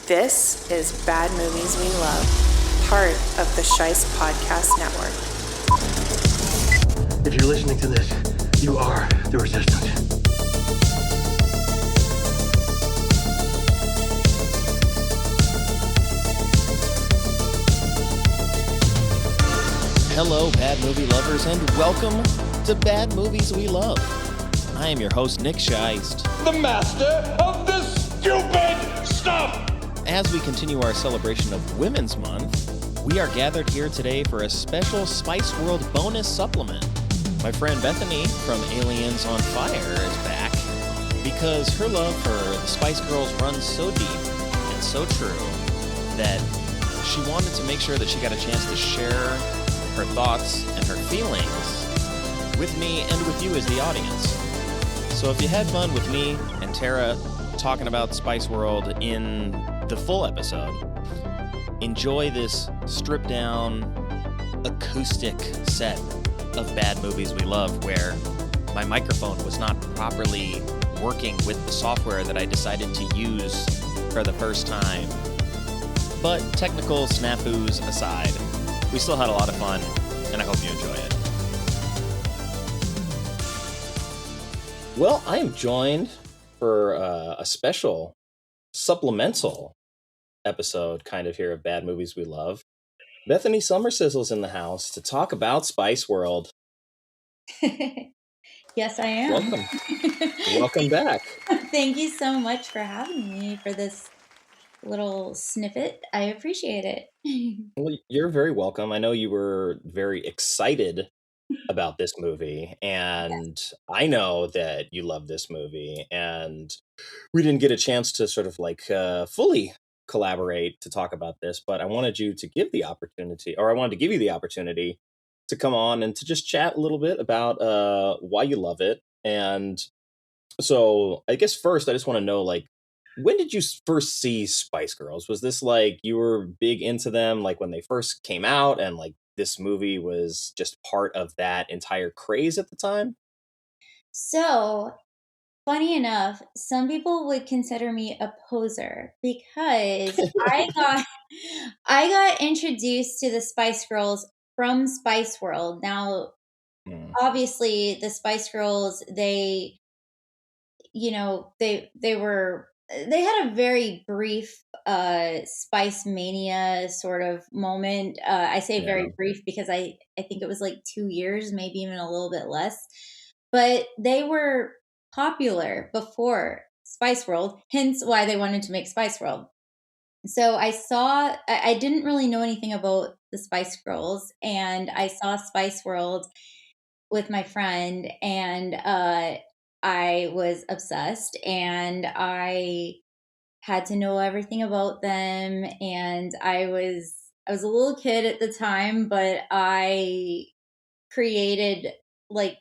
This is Bad Movies We Love, part of the Shice Podcast Network. If you're listening to this, you are the resistance. Hello, Bad Movie lovers, and welcome to Bad Movies We Love. I am your host, Nick Scheist. The master of this stupid stuff! As we continue our celebration of Women's Month, we are gathered here today for a special Spice World bonus supplement. My friend Bethany from Aliens on Fire is back because her love for the Spice Girls runs so deep and so true that she wanted to make sure that she got a chance to share her thoughts and her feelings with me and with you as the audience. So if you had fun with me and Tara talking about Spice World in the full episode, enjoy this stripped down acoustic set of Bad Movies We Love where my microphone was not properly working with the software that I decided to use for the first time. But technical snafus aside, we still had a lot of fun, and I hope you enjoy it. Well, I am joined for a special supplemental episode kind of here of Bad Movies We Love. Bethany Summersizzle's in the house to talk about Spice World. Yes, I am. Welcome. Welcome back. Thank you so much for having me for this little snippet. I appreciate it. Well, you're very welcome. I know you were very excited about this movie, and I know that you love this movie, and we didn't get a chance to sort of like fully collaborate to talk about this, but I wanted you to give the opportunity, or I wanted to give you the opportunity to come on and to just chat a little bit about why you love it. And so I guess first I just want to know, like, when did you first see Spice Girls? Was this like you were big into them like when they first came out and like this movie was just part of that entire craze at the time? So, funny enough, some people would consider me a poser because I got introduced to the Spice Girls from Spice World. Now, obviously, the Spice Girls, they had a very brief Spice Mania sort of moment. I say very brief because I think it was like 2 years, maybe even a little bit less. But they were popular before Spice World, hence why they wanted to make Spice World. So I didn't really know anything about the Spice Girls, and I saw Spice World with my friend, and I was obsessed, and I had to know everything about them. And I was a little kid at the time, but I created like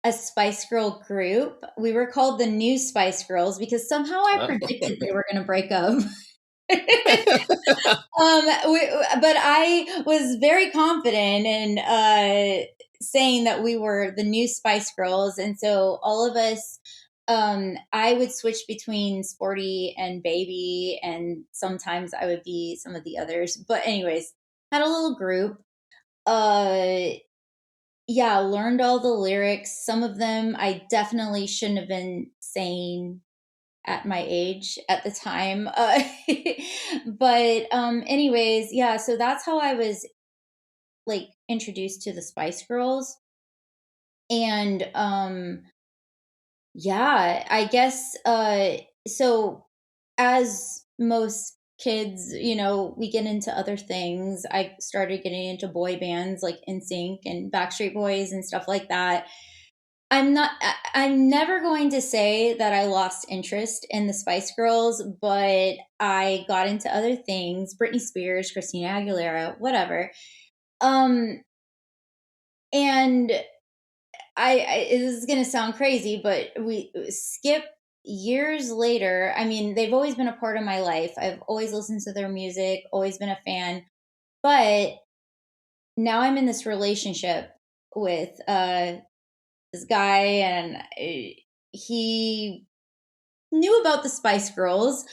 a Spice Girl group. We were called the New Spice Girls because somehow I predicted they were going to break up. But I was very confident in saying that we were the New Spice Girls, and so all of us, I would switch between Sporty and Baby, and sometimes I would be some of the others. But anyways, had a little group. Learned all the lyrics. Some of them I definitely shouldn't have been saying at my age at the time. But anyways, so that's how I was like introduced to the Spice Girls. And I guess so as most kids, we get into other things. I started getting into boy bands like NSYNC and Backstreet Boys and stuff like that. I'm never going to say that I lost interest in the Spice Girls, but I got into other things, Britney Spears, Christina Aguilera, whatever. And this is going to sound crazy, but we skip years later. I mean, they've always been a part of my life. I've always listened to their music, always been a fan. But now I'm in this relationship with this guy, and he knew about the Spice Girls,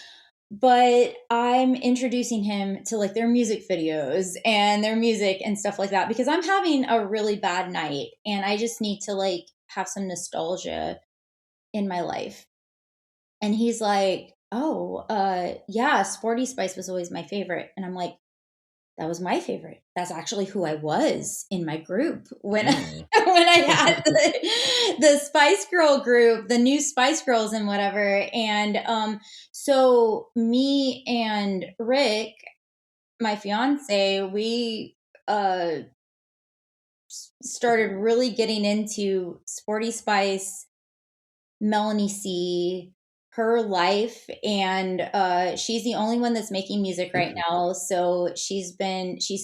but I'm introducing him to like their music videos and their music and stuff like that because I'm having a really bad night and I just need to like have some nostalgia in my life. And he's like, "Oh, yeah, Sporty Spice was always my favorite." And I'm like, "That was my favorite. That's actually who I was in my group when Mm. when I had the Spice Girl group, the new Spice Girls and whatever." And so me and Rick, my fiance, we started really getting into Sporty Spice, Melanie C, her life, and she's the only one that's making music right now. So she's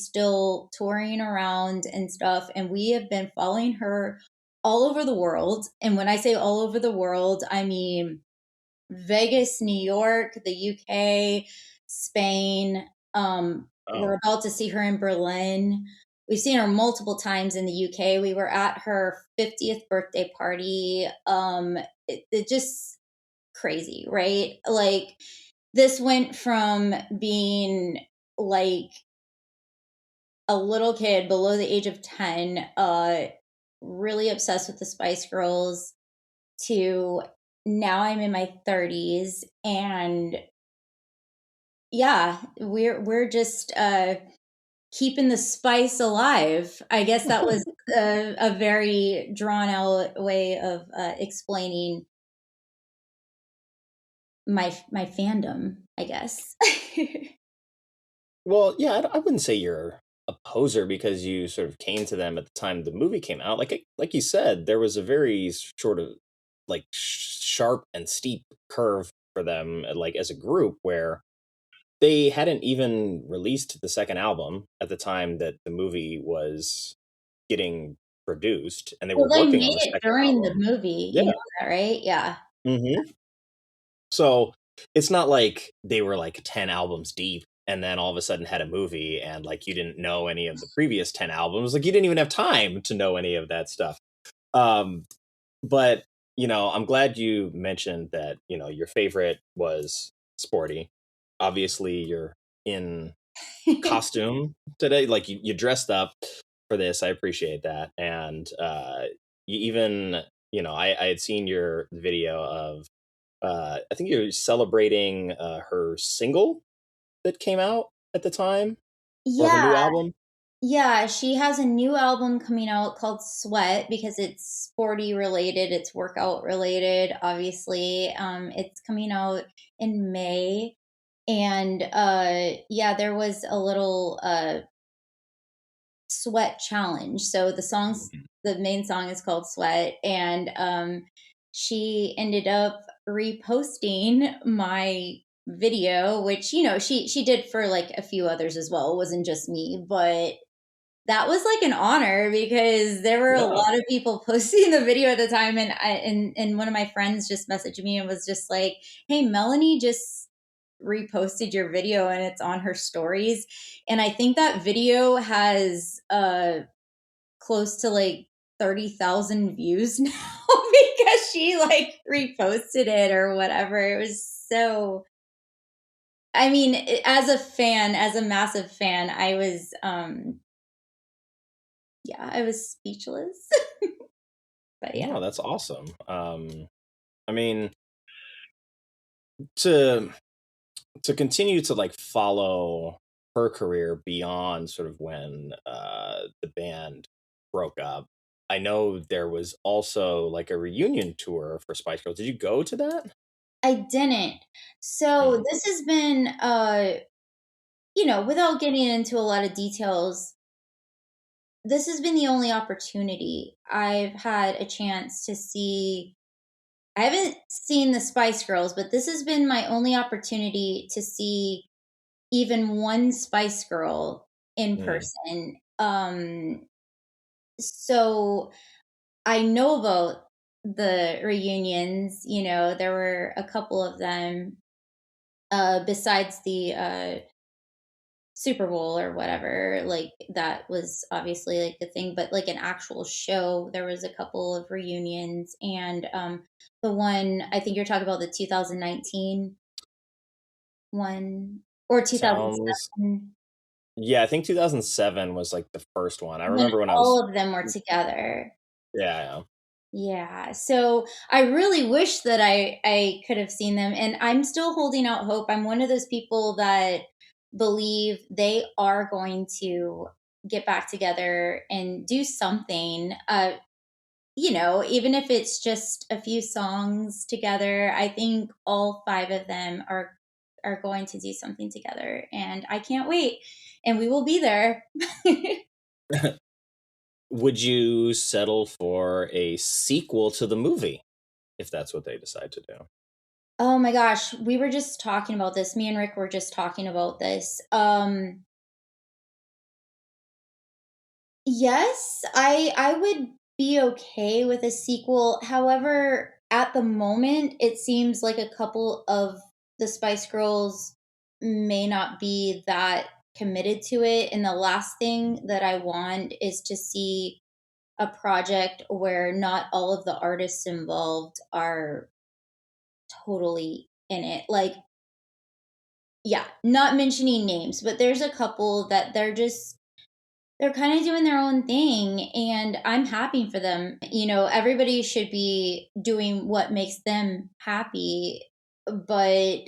still touring around and stuff, and we have been following her all over the world. And when I say all over the world, I mean Vegas, New York, the UK, Spain. Oh. We're about to see her in Berlin. We've seen her multiple times in the UK. We were at her 50th birthday party. It just crazy, right? Like this went from being like a little kid below the age of 10, really obsessed with the Spice Girls, to now I'm in my 30s and yeah, we're just keeping the spice alive. I guess that was a very drawn out way of explaining my fandom, I guess. Well, yeah, I wouldn't say you're a poser because you sort of came to them at the time the movie came out. Like you said, there was a very sort of like sharp and steep curve for them, like as a group, where they hadn't even released the second album at the time that the movie was getting produced, and they Well, were they working on made the it second during the album. movie, you Yeah. know that, right? Yeah. Hmm. So it's not like they were like 10 albums deep and then all of a sudden had a movie and like you didn't know any of the previous 10 albums. Like you didn't even have time to know any of that stuff. Um, but, I'm glad you mentioned that, your favorite was Sporty. Obviously, you're in costume today. Like you dressed up for this. I appreciate that. And you even, I had seen your video of I think you're celebrating her single that came out at the time, or her Yeah. new album. Yeah, she has a new album coming out called Sweat because it's sporty related, it's workout related, obviously. It's coming out in May. And yeah, there was a little sweat challenge. So the main song is called Sweat, and she ended up reposting my video, which she did for like a few others as well. It wasn't just me, but that was like an honor because there were a Yeah. lot of people posting the video at the time, and and one of my friends just messaged me and was just like, "Hey, Melanie just reposted your video and it's on her stories." And I think that video has close to like 30,000 views now because she like reposted it or whatever. It was so, I mean, as a fan, as a massive fan, I was yeah, I was speechless. But yeah. No, that's awesome. I mean, to continue to like follow her career beyond sort of when the band broke up. I know there was also like a reunion tour for Spice Girls. Did you go to that? I didn't. So Mm. this has been without getting into a lot of details, this has been the only opportunity I've had a chance to see. I haven't seen the Spice Girls, but this has been my only opportunity to see even one Spice Girl in Mm. person. So I know about the reunions, there were a couple of them besides the Super Bowl or whatever. Like that was obviously like the thing, but like an actual show, there was a couple of reunions, and the one I think you're talking about, the 2019 one or Sounds 2007? Yeah, I think 2007 was like the first one. I When remember when I was all of them were together. yeah. Yeah, so I really wish that I could have seen them, and I'm still holding out hope. I'm one of those people that believe they are going to get back together and do something. Even if it's just a few songs together, I think all five of them are going to do something together, and I can't wait. And we will be there. Would you settle for a sequel to the movie if that's what they decide to do? Oh my gosh, we were just talking about this. Me and Rick were just talking about this. Yes, I would be okay with a sequel. However, at the moment, it seems like a couple of the Spice Girls may not be that committed to it. And the last thing that I want is to see a project where not all of the artists involved are totally in it. Like, yeah, not mentioning names, but there's a couple that they're kind of doing their own thing, and I'm happy for them. Everybody should be doing what makes them happy, but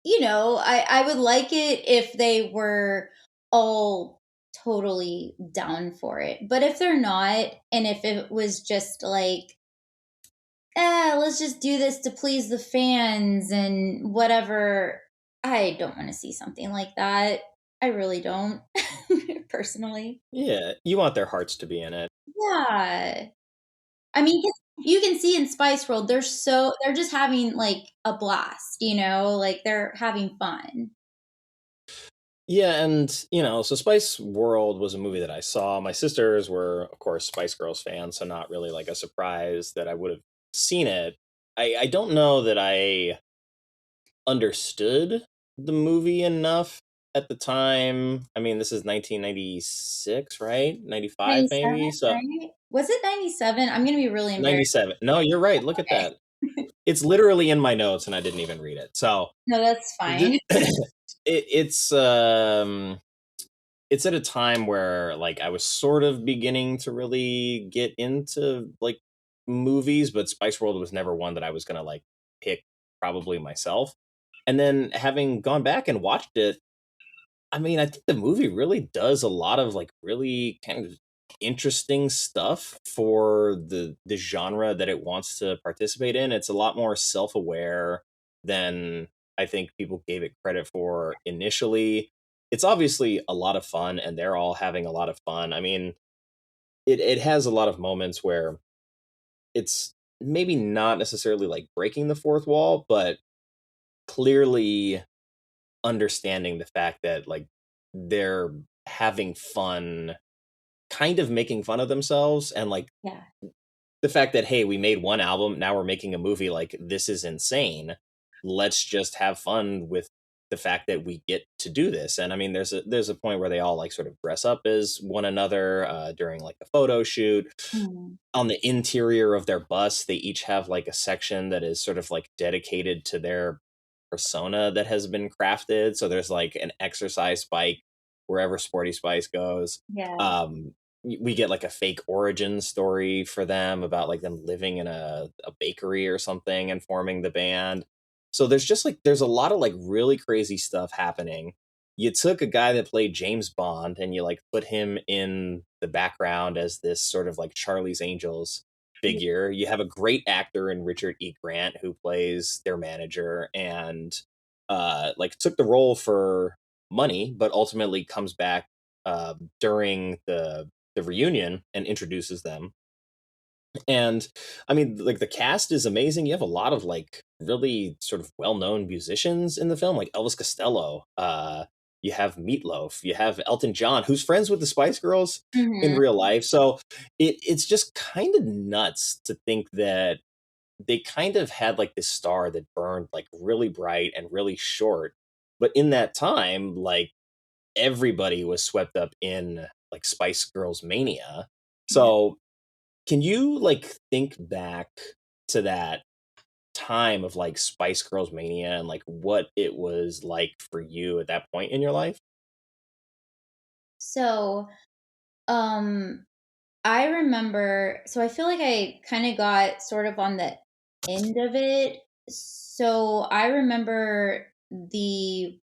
I would like it if they were all totally down for it. But if they're not, and if it was just like, let's just do this to please the fans and whatever, I don't want to see something like that. I really don't, personally. Yeah, you want their hearts to be in it. Yeah. I mean, 'cause you can see in Spice World, they're just having, like, a blast, like, they're having fun. Yeah, and so Spice World was a movie that I saw. My sisters were, of course, Spice Girls fans, so not really like a surprise that I would have seen it. I don't know that I understood the movie enough at the time. I mean, this is 1996, right? 95 97, maybe. So right? Was it 97? I'm gonna be really embarrassed. 97. No, you're right. Look at Okay. that. It's literally in my notes and I didn't even read it. So No, that's th- fine. it's at a time where like I was sort of beginning to really get into like movies, but Spice World was never one that I was gonna like pick probably myself. And then having gone back and watched it, I mean, I think the movie really does a lot of like really kind of interesting stuff for the genre that it wants to participate in. It's a lot more self-aware than I think people gave it credit for initially. It's obviously a lot of fun and they're all having a lot of fun. I mean, it has a lot of moments where it's maybe not necessarily like breaking the fourth wall, but clearly understanding the fact that like they're having fun kind of making fun of themselves and like Yeah, the fact that hey, we made one album, now we're making a movie, like this is insane, let's just have fun with the fact that we get to do this. And I mean, there's a point where they all like sort of dress up as one another during like the photo shoot. mhm, On the interior of their bus, they each have like a section that is sort of like dedicated to their persona that has been crafted. So there's like an exercise bike wherever Sporty Spice goes. yeah, Um, we get like a fake origin story for them about like them living in a bakery or something and forming the band. So there's just like there's a lot of like really crazy stuff happening. You took a guy that played James Bond and you like put him in the background as this sort of like Charlie's Angels yeah, figure. You have a great actor in Richard E. Grant who plays their manager and like took the role for money, but ultimately comes back during the reunion and introduces them. And I mean, like the cast is amazing. You have a lot of like really sort of well-known musicians in the film, like Elvis Costello. You have Meatloaf. You have Elton John, who's friends with the Spice Girls in mhm, real life. So it's just kind of nuts to think that they kind of had like this star that burned like really bright and really short. But in that time, like everybody was swept up in like Spice Girls mania. yeah. So can you like think back to that time of like Spice Girls mania and like what it was like for you at that point in your life? So, um, I remember, so I feel like I kind of got sort of on the end of it. So I remember the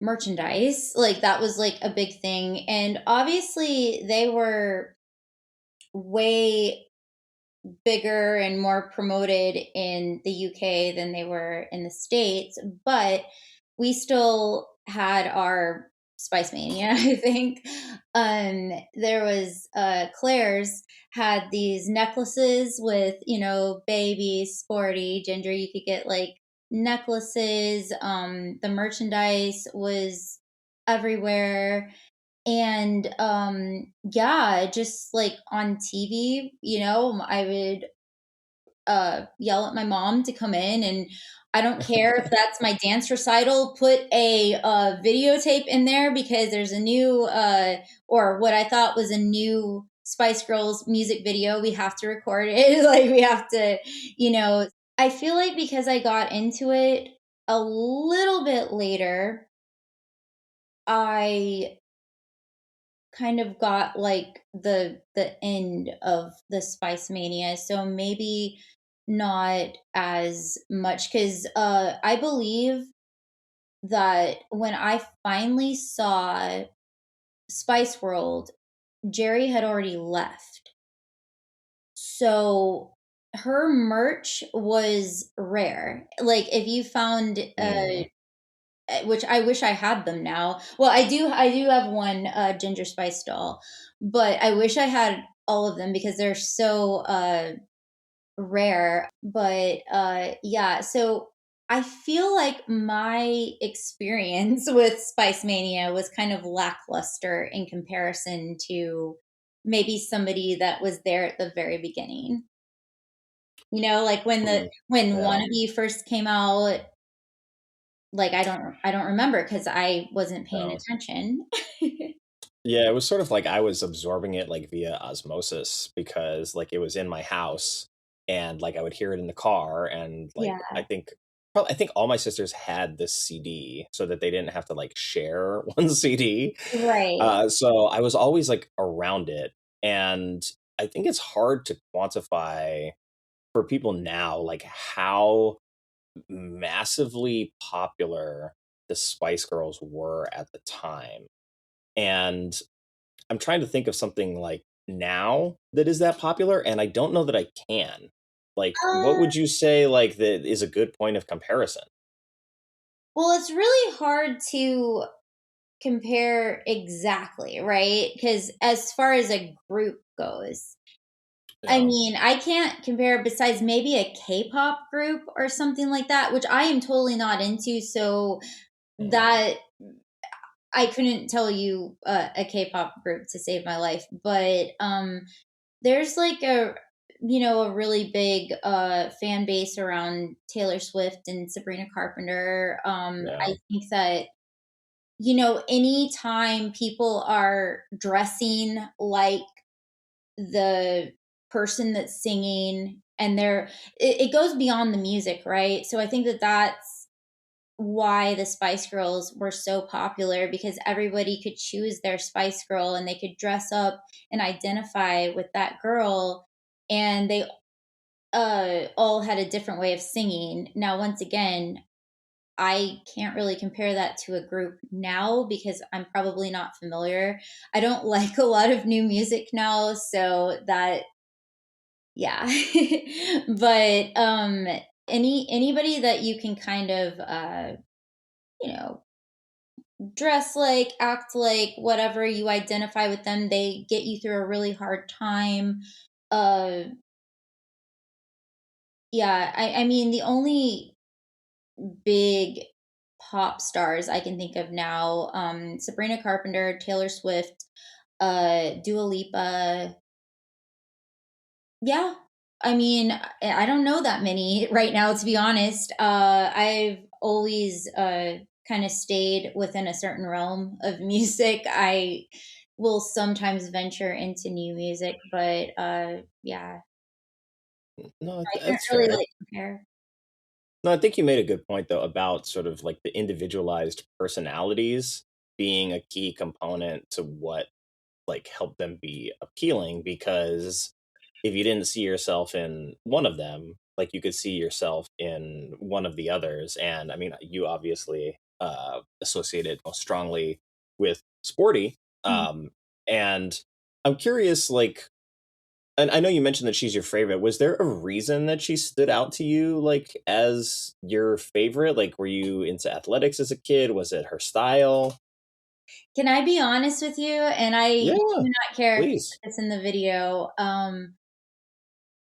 merchandise, like that was like a big thing. And obviously they were way bigger and more promoted in the UK than they were in the States, but we still had our Spice Mania, I think. There was Claire's had these necklaces with, baby, sporty, ginger. You could get like necklaces. The merchandise was everywhere, and yeah, just like on TV, I would yell at my mom to come in, and I don't care if that's my dance recital, put a videotape in there because there's a new or what I thought was a new Spice Girls music video. We have to record it. Like we have to, I feel like because I got into it a little bit later, I kind of got like the end of the Spice Mania, so maybe not as much, because I believe that when I finally saw Spice World, Jerry had already left. So her merch was rare. Like if you found Mm, which I wish I had them now. Well, I do have one ginger spice doll, but I wish I had all of them because they're so rare. But yeah, so I feel like my experience with Spice Mania was kind of lackluster in comparison to maybe somebody that was there at the very beginning. Like when the mm, when yeah. Wannabe first came out, like I don't remember because I wasn't paying No. attention. Yeah, it was sort of like I was absorbing it like via osmosis because like it was in my house and like I would hear it in the car and like Yeah, I think all my sisters had this CD so that they didn't have to like share one CD. right. So I was always like around it, and I think it's hard to quantify for people now like how massively popular the Spice Girls were at the time. And I'm trying to think of something like now that is that popular, and I don't know that I can. Like, what Uh, would you say like that is a good point of comparison? well, it's really hard to compare exactly, right? Because as far as a group goes, I Yeah. mean, I can't compare besides maybe a K-pop group or something like that, which I am totally not into. So Mm, that I couldn't tell you a K-pop group to save my life, but there's like a really big fan base around Taylor Swift and Sabrina Carpenter. yeah. I think that anytime people are dressing like the person that's singing, and it goes beyond the music, right? So I think that that's why the Spice Girls were so popular, because everybody could choose their Spice Girl and they could dress up and identify with that girl, and they all had a different way of singing. Now, once again, I can't really compare that to a group now because I'm probably not familiar. I don't like a lot of new music now, so that yeah. But anybody that you can kind of you know dress like, act like, whatever, you identify with them, they get you through a really hard time. Uh yeah, I mean the only big pop stars I can think of now, Sabrina Carpenter, Taylor Swift, Dua Lipa. Yeah. I mean, I don't know that many right now, to be honest. I've always kind of stayed within a certain realm of music. I will sometimes venture into new music, but yeah. No, I couldn't that's really fair. like compare. No, I think you made a good point though about sort of like the individualized personalities being a key component to what like helped them be appealing, because if you didn't see yourself in one of them, like you could see yourself in one of the others. And I mean, you obviously associated most strongly with sporty. Mm. And I'm curious, like, and I know you mentioned that she's your favorite. Was there a reason that she stood out to you, like, as your favorite? Like, were you into athletics as a kid? Was it her style? Can I be honest with you? And I Yeah, do not care if you please. put this in the video.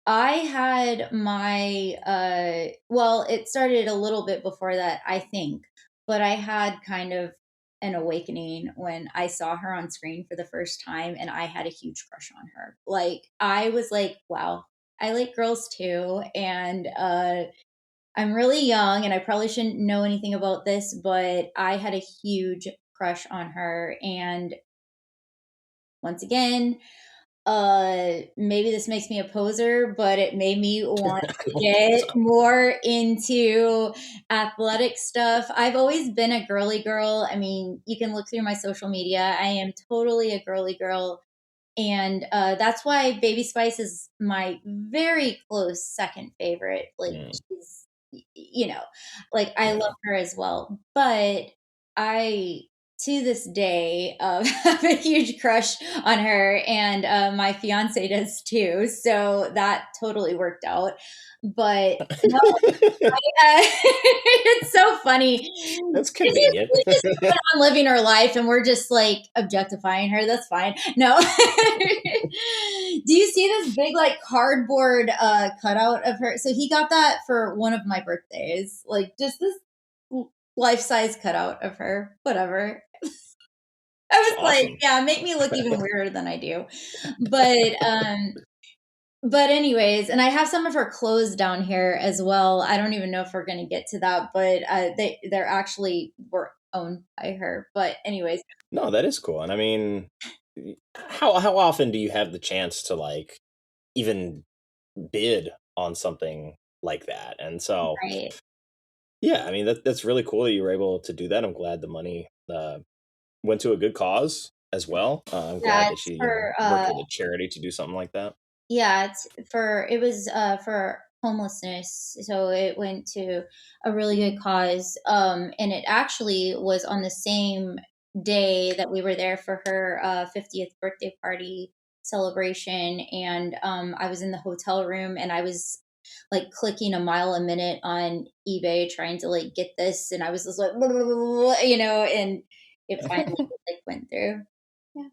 I had my well, it started a little bit before that, I think, but I had kind of an awakening when I saw her on screen for the first time and I had a huge crush on her. Like I was like, wow, I like girls too. And I'm really young and I probably shouldn't know anything about this, but I had a huge crush on her. And once again, maybe this makes me a poser, but it made me want I to don't think get so. more into athletic stuff. I've always been a girly girl. I mean, you can look through my social media. I am totally a girly girl. And that's why Baby Spice is my very close second favorite. Like Mm, she's, you know, like I yeah. love her as well. But I, to this day, have a huge crush on her, and my fiance does too. So that totally worked out. But no, it's so funny. That's convenient. She's just going on living her life, and we're just like objectifying her. That's fine. No. Do you see this big like cardboard cutout of her? So he got that for one of my birthdays. Like just this life size cutout of her. Whatever. I It's was like, awesome. yeah, make me look even weirder than I do. But but anyways, and I have some of her clothes down here as well. I don't even know if we're going to get to that, but they're actually were owned by her. But anyways, No, that is cool. And I mean, how often do you have the chance to like even bid on something like that? And so, right. yeah, I mean that's really cool that you were able to do that. I'm glad the money went to a good cause as well. I'm glad Yeah, that it's she, for worked with a charity to do something like that. yeah, it's for it was for homelessness. So it went to a really good cause. And it actually was on the same day that we were there for her 50th birthday party celebration. And I was in the hotel room and I was like clicking a mile a minute on eBay trying to like get this, and I was just like, and it finally like went through. Yeah.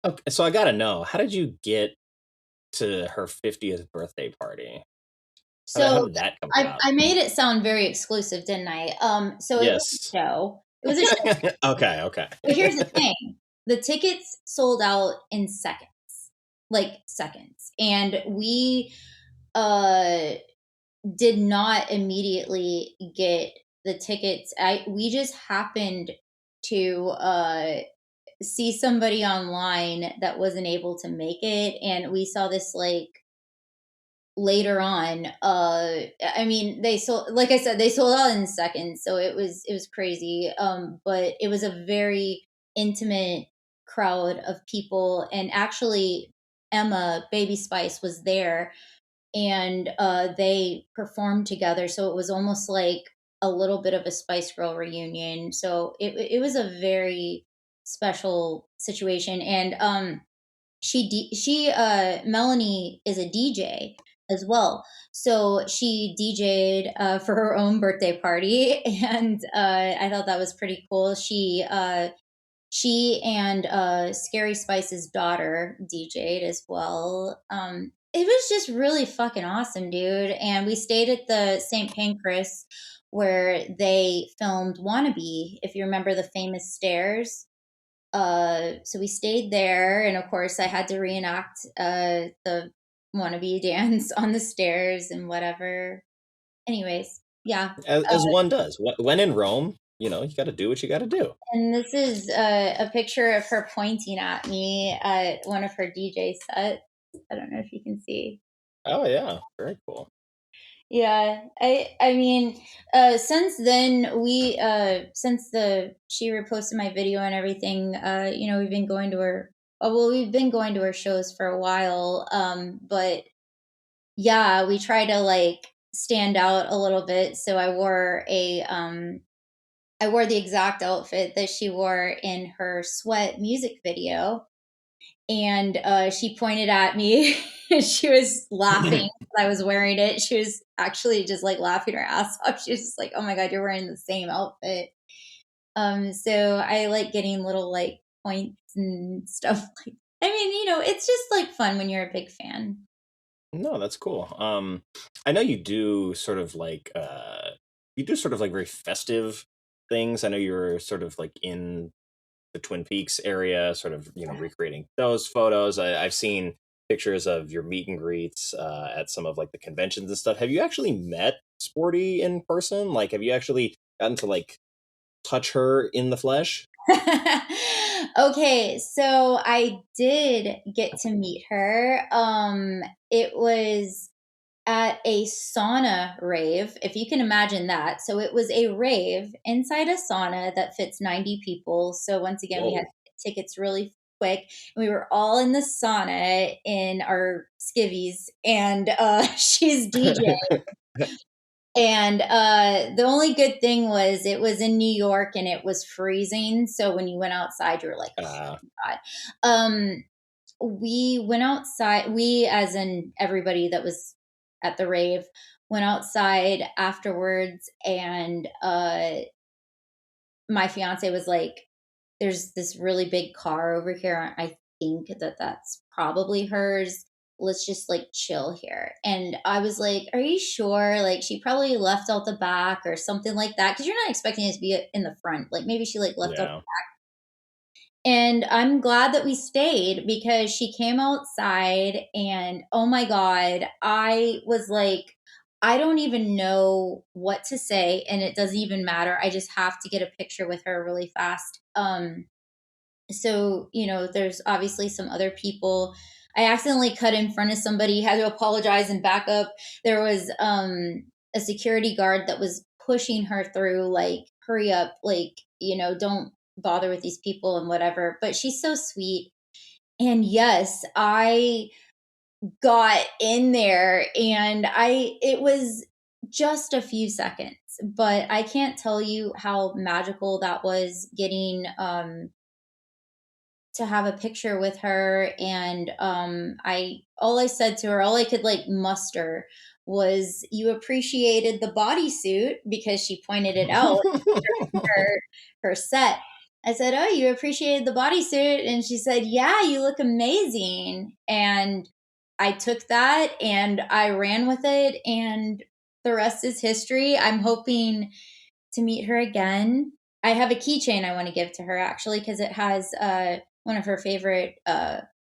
Okay, so I gotta know, how did you get to her 50th birthday party? How So did that come I about? I made it sound very exclusive, didn't I? So it was Yes. a show. It was a show. Okay, okay. But here's the thing. The tickets sold out in seconds. Like seconds. And we uh did not immediately get the tickets. We just happened to see somebody online that wasn't able to make it, and we saw this like later on. I mean, they sold, like I said, they sold out in seconds, so it was crazy. But it was a very intimate crowd of people, and actually Emma Baby Spice was there, and they performed together, so it was almost like a little bit of a Spice Girl reunion. So it was a very special situation. And Melanie is a DJ as well. So she DJ'd for her own birthday party, and I thought that was pretty cool. She and Scary Spice's daughter DJ'd as well. It was just really fucking awesome, dude. And we stayed at the St. Pancras where they filmed Wannabe, if you remember the famous stairs. So we stayed there, and of course, I had to reenact the wannabe dance on the stairs and whatever. Anyways, yeah. As one does. When in Rome, you got to do what you got to do. And this is a picture of her pointing at me at one of her DJ sets. I don't know if you can see. Oh yeah, very cool. Yeah, I mean, since then since the she reposted my video and everything, we've been going to her. Well, we've been going to her shows for a while, but yeah, we try to like stand out a little bit. So I wore the exact outfit that she wore in her Sweat music video, and she pointed at me. She was laughing. I was wearing it. She was actually just like laughing her ass off. She was just like, "Oh my god, you're wearing the same outfit." So I like getting little like points and stuff. Like, I mean, it's just like fun when you're a big fan. No, that's cool. I know you do sort of like very festive things. I know you're sort of like in the Twin Peaks area, sort of, recreating those photos. I've seen pictures of your meet and greets at some of like the conventions and stuff. Have you actually met Sporty in person? Like, have you actually gotten to like touch her in the flesh? Okay, so I did get to meet her. It was at a sauna rave, if you can imagine that. So it was a rave inside a sauna that fits 90 people. So once again, we had Whoa. tickets really quick. And we were all in the sauna in our skivvies, and she's DJ. And the only good thing was it was in New York and it was freezing. So when you went outside, you were like, oh uh, my God. We went outside, we, as in everybody that was at the rave, went outside afterwards. And my fiance was like, there's this really big car over here. I think that that's probably hers. Let's just like chill here. And I was like, are you sure? Like, she probably left out the back or something like that. Cause you're not expecting it to be in the front. Like, maybe she like left out. yeah. And I'm glad that we stayed because she came outside and oh my God, I was like, I don't even know what to say. And it doesn't even matter. I just have to get a picture with her really fast. So there's obviously some other people. I accidentally cut in front of somebody, had to apologize and back up. There was a security guard that was pushing her through, like, hurry up, like, don't bother with these people and whatever. But she's so sweet. And yes, I got in there, and I it was just a few seconds, but I can't tell you how magical that was, getting to have a picture with her. And I all I said to her, all I could like muster, was, you appreciated the bodysuit, because she pointed it out her her set. I said, oh, you appreciated the bodysuit? And she said, yeah, you look amazing. And I took that and I ran with it, and the rest is history. I'm hoping to meet her again. I have a keychain I want to give to her, actually, because it has one of her favorite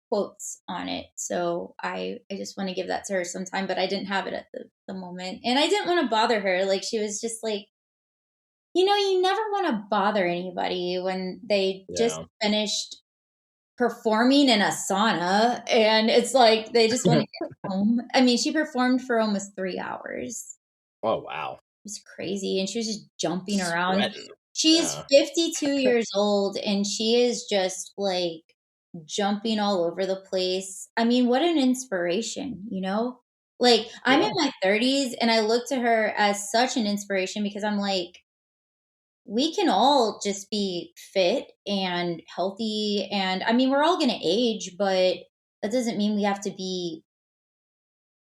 quotes on it. So I just want to give that to her sometime, but I didn't have it at the moment. And I didn't want to bother her. Like, she was just like, you never want to bother anybody when they just Yeah. finished performing in a sauna, and it's like they just want to get home. I mean, she performed for almost 3 hours. Oh wow. Was crazy, and she was just jumping around. Sweating. She's Yeah. 52 years old and she is just like jumping all over the place. I mean, what an inspiration, you know? Like, I'm in Yeah. my 30s and I look to her as such an inspiration, because I'm like, we can all just be fit and healthy, and I mean, we're all going to age, but that doesn't mean we have to be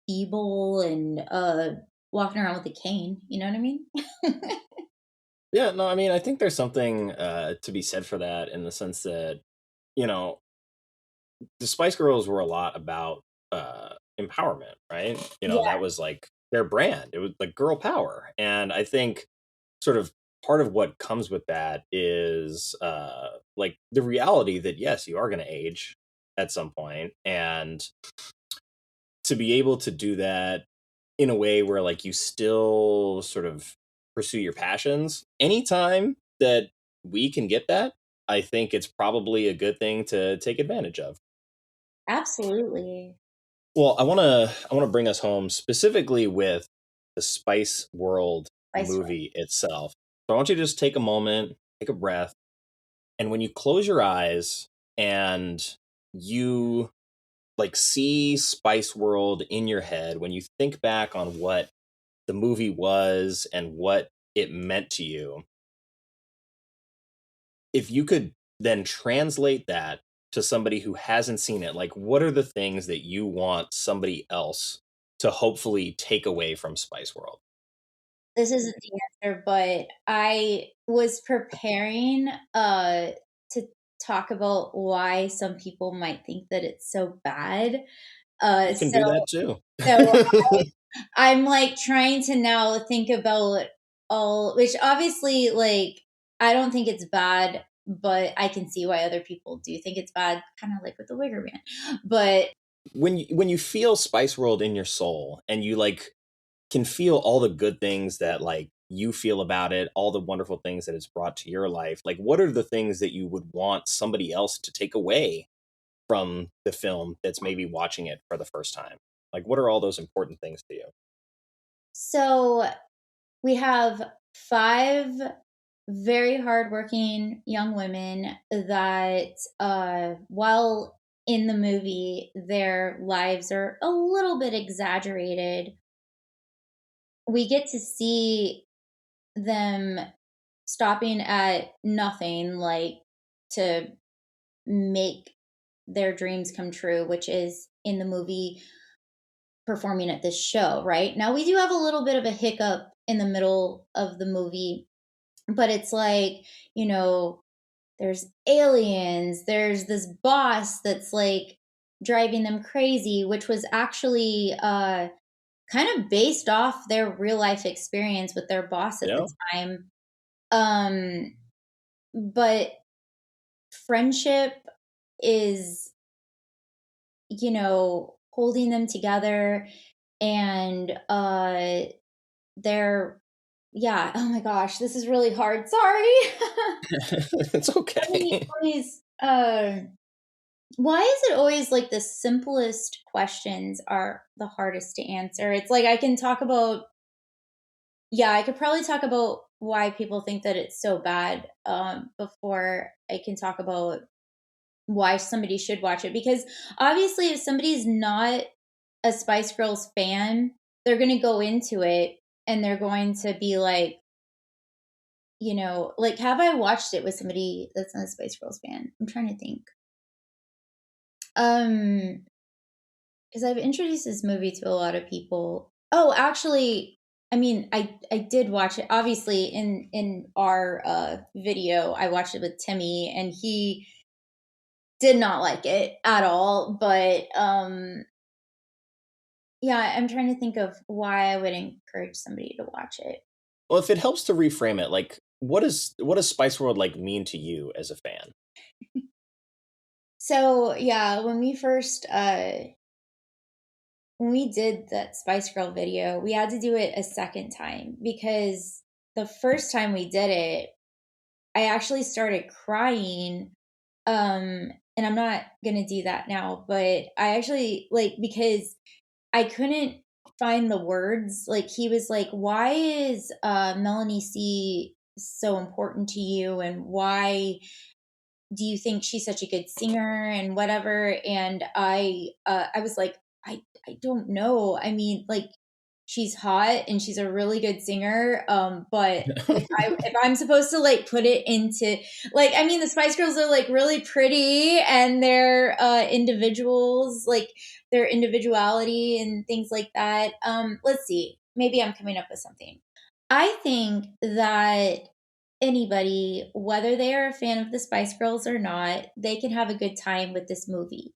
feeble and walking around with a cane, you know what I mean? Yeah, no, I mean, I think there's something to be said for that in the sense that, you know, the Spice Girls were a lot about empowerment, right? That was like their brand. It was like girl power. And I think sort of part of what comes with that is like the reality that yes, you are going to age at some point, and to be able to do that in a way where like you still sort of pursue your passions anytime that we can get that, I think it's probably a good thing to take advantage of. Absolutely. Well, I wanna bring us home specifically with the Spice World Spice World. movie itself. So I want you to just take a moment, take a breath, and when you close your eyes and you like see Spice World in your head, when you think back on what the movie was and what it meant to you, if you could then translate that to somebody who hasn't seen it, like what are the things that you want somebody else to hopefully take away from Spice World? This isn't the answer, but I was preparing to talk about why some people might think that it's so bad. Uh You can so do that too. so I'm like trying to now think about all, which obviously, like, I don't think it's bad, but I can see why other people do think it's bad, kind of like with the Wigger Man. But When you feel Spice World in your soul and you like can feel all the good things that like you feel about it, all the wonderful things that it's brought to your life, like what are the things that you would want somebody else to take away from the film that's maybe watching it for the first time? Like what are all those important things to you? so we have five very hardworking young women that, while in the movie, their lives are a little bit exaggerated. We get to see them stopping at nothing, like to make their dreams come true, which is in the movie performing at this show, right? Now, we do have a little bit of a hiccup in the middle of the movie, but it's like, you know, there's aliens, there's this boss that's like driving them crazy, which was actually kind of based off their real life experience with their boss at Yeah. the time. Um, but friendship is, holding them together, and they're, yeah, oh my gosh, this is really hard. Sorry. It's okay. Always, why is it always like the simplest questions are the hardest to answer? It's like I can talk about, yeah, I could probably talk about why people think that it's so bad, before I can talk about why somebody should watch it. Because obviously, if somebody's not a Spice Girls fan, they're going to go into it and they're going to be like, like, have I watched it with somebody that's not a Spice Girls fan? I'm trying to think. Because I've introduced this movie to a lot of people. Oh, actually, I mean, I did watch it. Obviously, in our video, I watched it with Timmy, and he did not like it at all. But yeah, I'm trying to think of why I would encourage somebody to watch it. Well, if it helps to reframe it, like what does Spice World like mean to you as a fan? So yeah, when we did that Spice Girl video, we had to do it a second time because the first time we did it, I actually started crying. And I'm not gonna do that now, but I actually, like, because I couldn't find the words. Like, he was like, "Why is Melanie C so important to you, and why do you think she's such a good singer and whatever?" And I was like, I don't know. I mean, like, she's hot and she's a really good singer. But if I'm supposed to like put it into, like, I mean, the Spice Girls are like really pretty, and they're individuals, like their individuality and things like that. Let's see. Maybe I'm coming up with something. I think that anybody, whether they are a fan of the Spice Girls or not, they can have a good time with this movie.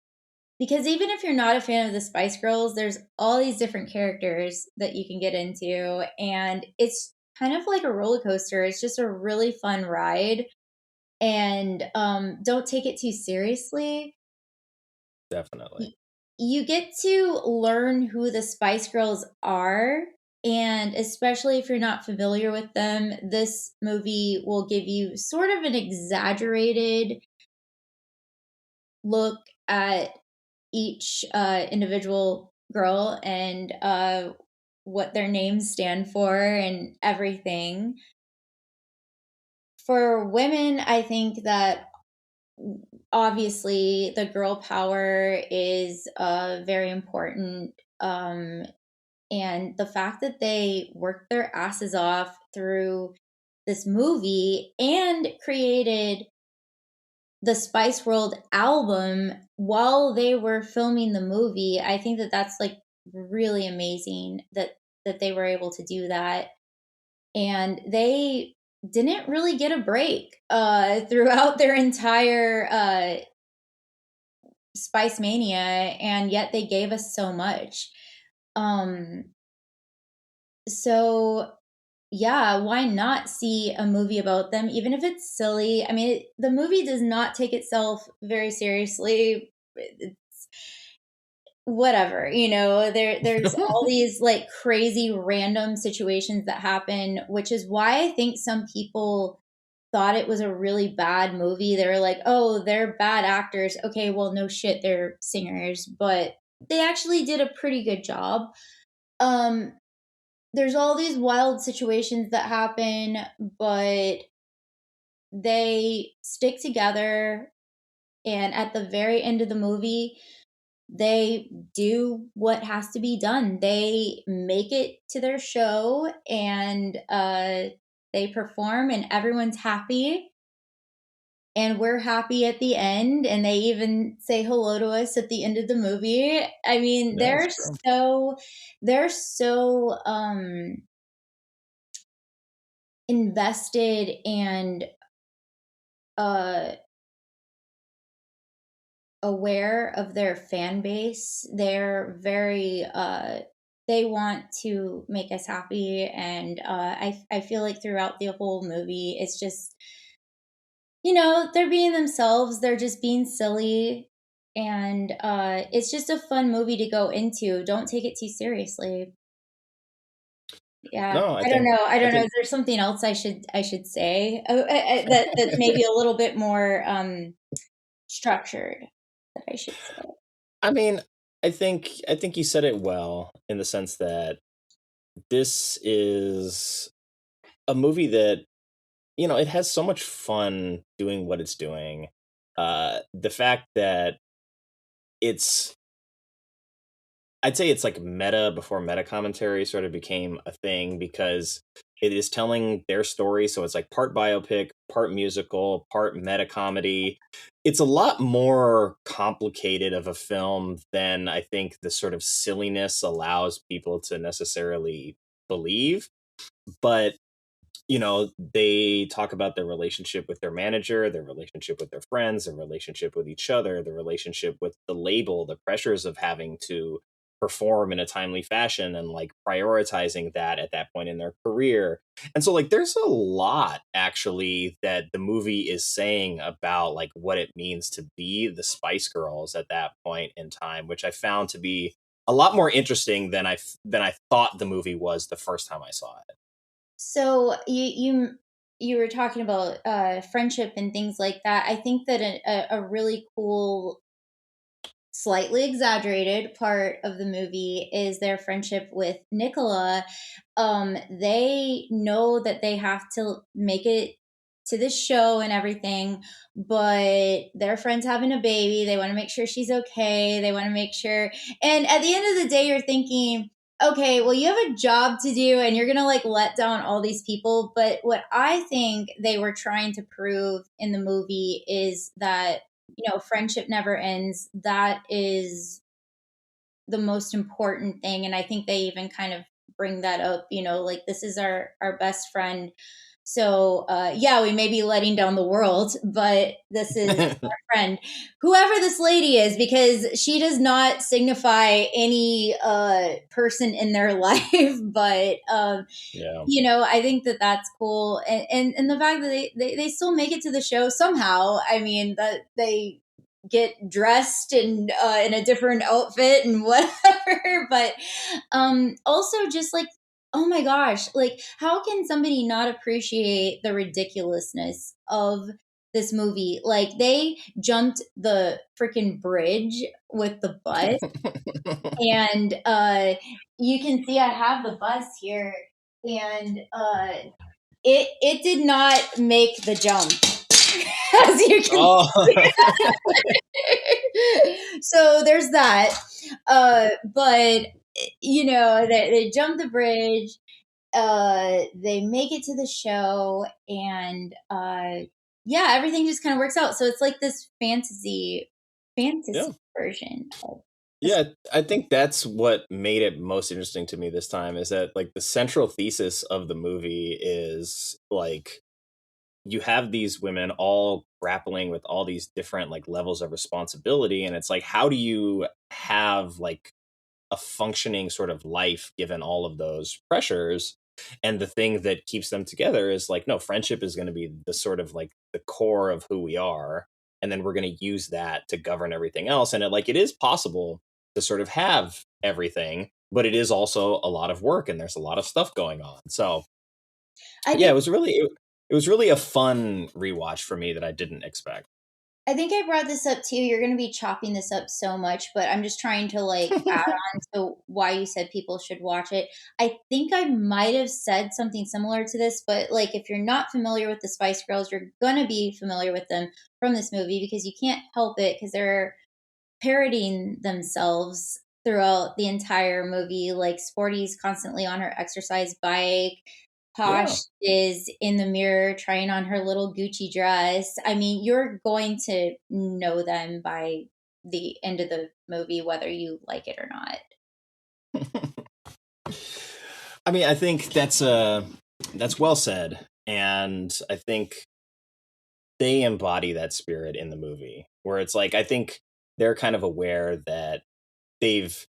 Because even if you're not a fan of the Spice Girls, there's all these different characters that you can get into. And it's kind of like a roller coaster. It's just a really fun ride. And don't take it too seriously. Definitely. You get to learn who the Spice Girls are. And especially if you're not familiar with them, this movie will give you sort of an exaggerated look at each individual girl and what their names stand for and everything. For women, I think that obviously the girl power is very important. And the fact that they worked their asses off through this movie and created the Spice World album while they were filming the movie, I think that that's like really amazing that they were able to do that. And they didn't really get a break throughout their entire Spice Mania, and yet they gave us so much. Um, so yeah, why not see a movie about them, even if it's silly? I mean, the movie does not take itself very seriously. It's whatever, there's all these like crazy random situations that happen, which is why I think some people thought it was a really bad movie. They were like, oh, they're bad actors. Okay, well, no shit, they're singers, but they actually did a pretty good job. Um, there's all these wild situations that happen, but they stick together. And at the very end of the movie, they do what has to be done. They make it to their show and they perform, and everyone's happy. And we're happy at the end, and they even say hello to us at the end of the movie. I mean, Yeah, they're so invested and uh aware of their fan base. They're very they want to make us happy, and I feel like throughout the whole movie it's just, they're being themselves, they're just being silly, and it's just a fun movie to go into. Don't take it too seriously. Yeah, no, I don't know. I I don't know. think Is there something else I should say that's maybe a little bit more structured that I should say? I mean, I think you said it well in the sense that this is a movie that, it has so much fun doing what it's doing. The fact that it's I'd say it's like meta before meta commentary sort of became a thing, because it is telling their story. So it's like part biopic, part musical, part meta comedy. It's a lot more complicated of a film than I think the sort of silliness allows people to necessarily believe. But they talk about their relationship with their manager, their relationship with their friends, their relationship with each other, the relationship with the label, the pressures of having to perform in a timely fashion and like prioritizing that at that point in their career. And so like there's a lot actually that the movie is saying about like what it means to be the Spice Girls at that point in time, which I found to be a lot more interesting than I thought the movie was the first time I saw it. So you were talking about friendship and things like that. I think that a really cool, slightly exaggerated part of the movie is their friendship with Nicola. They know that they have to make it to this show and everything, but their friend's having a baby. They want to make sure she's okay. They want to make sure. And at the end of the day, you're thinking, okay, well, you have a job to do and you're going to like let down all these people. But what I think they were trying to prove in the movie is that, friendship never ends. That is the most important thing. And I think they even kind of bring that up, like this is our best friend. So yeah, we may be letting down the world, but this is our friend, whoever this lady is, because she does not signify any person in their life. But Yeah. I think that that's cool, and the fact that they still make it to the show somehow. I mean, that they get dressed and in a different outfit and whatever, but also just like, oh my gosh, like how can somebody not appreciate the ridiculousness of this movie. Like they jumped the freaking bridge with the bus, and you can see I have the bus here, and it did not make the jump, as you can. Oh, So there's that. But they jump the bridge. They make it to the show, and yeah, everything just kind of works out. So it's like this fantasy yeah. version of Yeah, I think that's what made it most interesting to me this time is that like the central thesis of the movie is like you have these women all grappling with all these different like levels of responsibility, and it's like how do you have like a functioning sort of life given all of those pressures. And the thing that keeps them together is like, no, friendship is going to be the sort of like the core of who we are. And then we're going to use that to govern everything else. And it is possible to sort of have everything, but it is also a lot of work and there's a lot of stuff going on. So I yeah, think it was really a fun rewatch for me that I didn't expect. I think I brought this up too. You're going to be chopping this up so much, but I'm just trying to like add on to why you said people should watch it. I think I might have said something similar to this, but like if you're not familiar with the Spice Girls, you're going to be familiar with them from this movie because you can't help it because they're parodying themselves throughout the entire movie. Like Sporty's constantly on her exercise bike. Yeah. Posh is in the mirror trying on her little Gucci dress. I mean, you're going to know them by the end of the movie, whether you like it or not. I mean, I think that's well said, and I think they embody that spirit in the movie, where it's like I think they're kind of aware that they've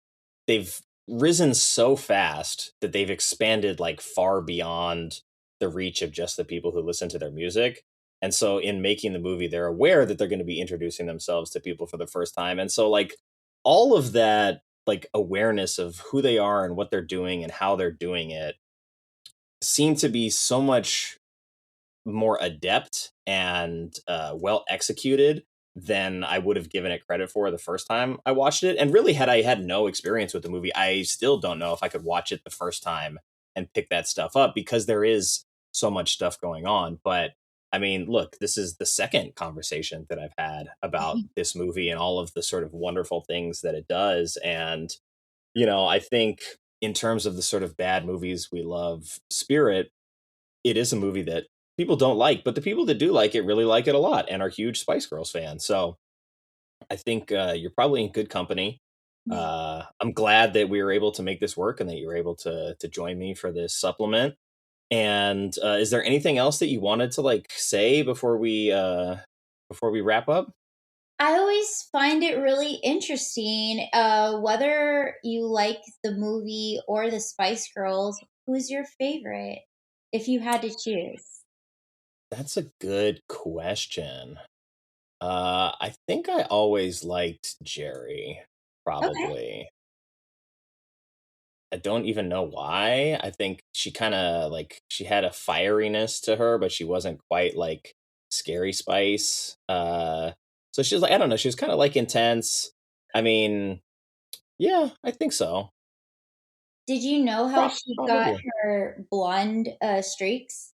they've risen so fast that they've expanded like far beyond the reach of just the people who listen to their music. And so in making the movie, they're aware that they're going to be introducing themselves to people for the first time. And so like all of that like awareness of who they are and what they're doing and how they're doing it seem to be so much more adept and well executed than I would have given it credit for the first time I watched it. And really, had I had no experience with the movie, I still don't know if I could watch it the first time and pick that stuff up because there is so much stuff going on. But I mean, look, this is the second conversation that I've had about this movie and all of the sort of wonderful things that it does. And, I think in terms of the sort of bad movies we love, Spirit, it is a movie that people don't like, but the people that do like it really like it a lot and are huge Spice Girls fans. So I think you're probably in good company. I'm glad that we were able to make this work and that you were able to join me for this supplement. And is there anything else that you wanted to like say before we wrap up? I always find it really interesting, whether you like the movie or the Spice Girls, who's your favorite if you had to choose? That's a good question. I think I always liked Jerry, Okay. probably. I don't even know why. I think she kind of like she had a fieriness to her, but she wasn't quite like Scary Spice. So she was like I don't know, she was kind of like intense. I mean, yeah, I think so. Did you know how she got Probably. her blonde streaks?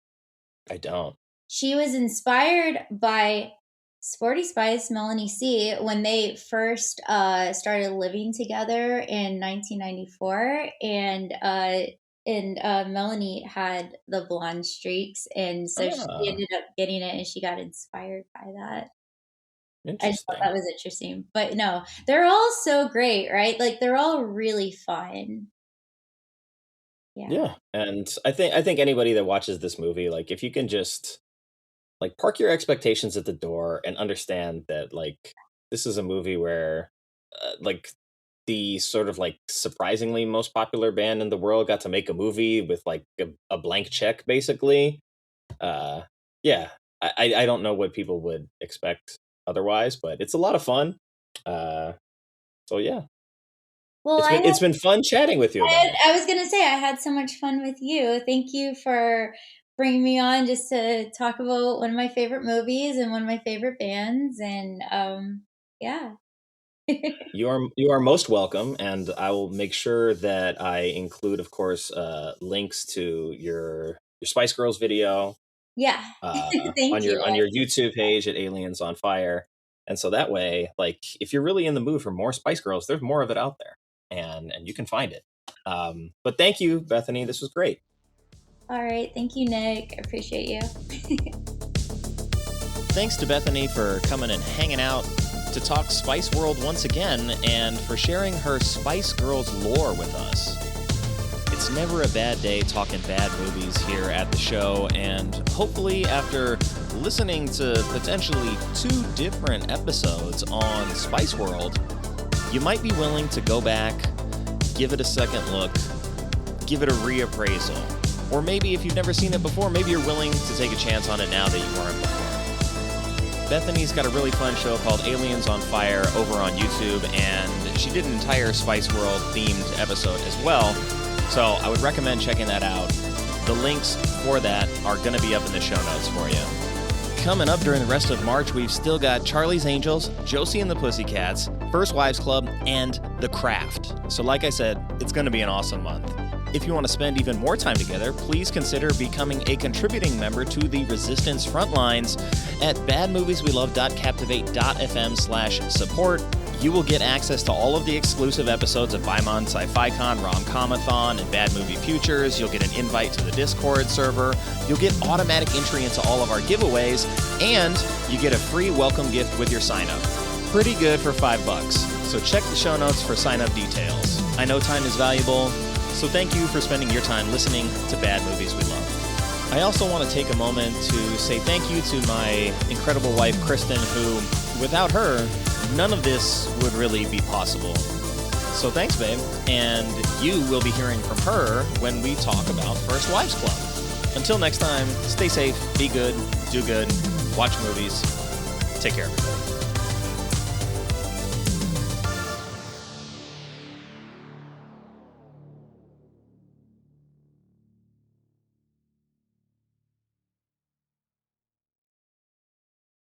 I don't. She was inspired by Sporty Spice, Melanie C, when they first started living together in 1994, and Melanie had the blonde streaks, and so she Ah, ended up getting it, and she got inspired by that. I just thought interesting. that was interesting, but no, they're all so great, right? Like they're all really fun. Yeah. Yeah, and I think anybody that watches this movie, like if you can just like park your expectations at the door and understand that like this is a movie where like the sort of like surprisingly most popular band in the world got to make a movie with like a blank check basically. uh yeah, I don't know what people would expect otherwise, but it's a lot of fun. uh so yeah, Well, it's been fun chatting with you about it. I was gonna say I had so much fun with you. Thank you for bringing me on just to talk about one of my favorite movies and one of my favorite bands. And yeah. You are most welcome, and I will make sure that I include, of course, links to your Spice Girls video Yeah. Thank on you. your YouTube page at Aliens on Fire, and so that way, like, if you're really in the mood for more Spice Girls, there's more of it out there, and you can find it. But thank you, Bethany. This was great. All right. Thank you, Nick. I appreciate you. Thanks to Bethany for coming and hanging out to talk Spice World once again, and for sharing her Spice Girls lore with us. It's never a bad day talking bad movies here at the show, and hopefully after listening to potentially 2 different episodes on Spice World, you might be willing to go back, give it a second look, give it a reappraisal. Or maybe if you've never seen it before, maybe you're willing to take a chance on it now that you weren't before. Bethany's got a really fun show called Aliens on Fire over on YouTube, and she did an entire Spice World themed episode as well, so I would recommend checking that out. The links for that are going to be up in the show notes for you. Coming up during the rest of March, we've still got Charlie's Angels, Josie and the Pussycats, First Wives Club, and The Craft. So like I said, it's going to be an awesome month. If you want to spend even more time together, please consider becoming a contributing member to the Resistance Frontlines at badmovieswelove.captivate.fm/support. You will get access to all of the exclusive episodes of Bimon Sci-Fi-Con, Rom-Comathon, and Bad Movie Futures. You'll get an invite to the Discord server. You'll get automatic entry into all of our giveaways, and you get a free welcome gift with your sign-up. Pretty good for $5. So check the show notes for sign-up details. I know time is valuable, so thank you for spending your time listening to Bad Movies We Love. I also want to take a moment to say thank you to my incredible wife, Kristen, who, without her, none of this would really be possible. So thanks, babe. And you will be hearing from her when we talk about First Wives Club. Until next time, stay safe, be good, do good, watch movies. Take care, everybody.